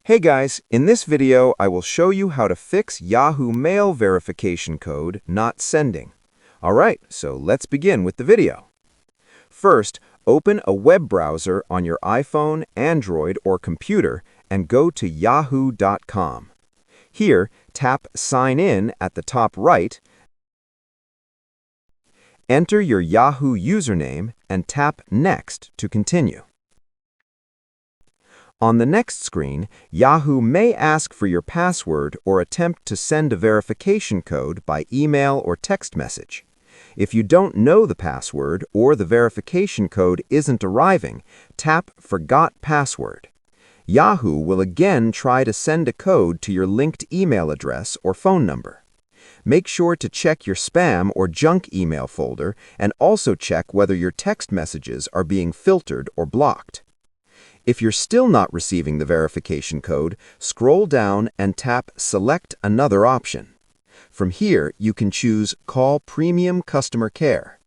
Hey guys, in this video I will show you how to fix Yahoo Mail verification code not sending. Alright, so let's begin with the video. First, open a web browser on your iPhone, Android, or computer and go to yahoo.com. Here, tap Sign In at the top right, enter your Yahoo username and tap Next to continue. On the next screen, Yahoo may ask for your password or attempt to send a verification code by email or text message. If you don't know the password or the verification code isn't arriving, tap Forgot Password. Yahoo will again try to send a code to your linked email address or phone number. Make sure to check your spam or junk email folder and also check whether your text messages are being filtered or blocked. If you're still not receiving the verification code, scroll down and tap Select Another option. From here, you can choose Call Premium Customer Care.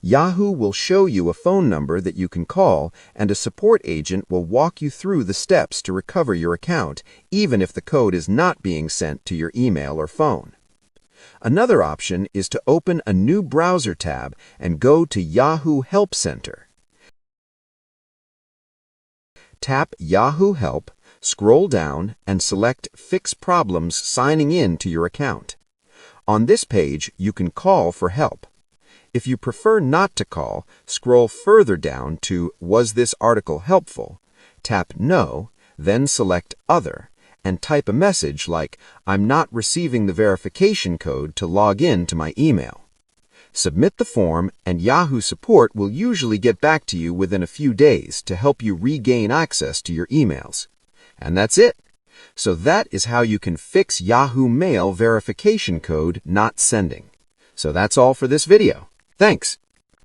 Yahoo will show you a phone number that you can call, and a support agent will walk you through the steps to recover your account, even if the code is not being sent to your email or phone. Another option is to open a new browser tab and go to Yahoo Help Center. Tap Yahoo Help, scroll down, and select Fix Problems Signing In to your account. On this page, you can call for help. If you prefer not to call, scroll further down to Was this article helpful? Tap No, then select Other, and type a message like, I'm not receiving the verification code to log in to my email. Submit the form, and Yahoo support will usually get back to you within a few days to help you regain access to your emails. And that's it. So that is how you can fix Yahoo Mail verification code not sending. So that's all for this video. Thanks.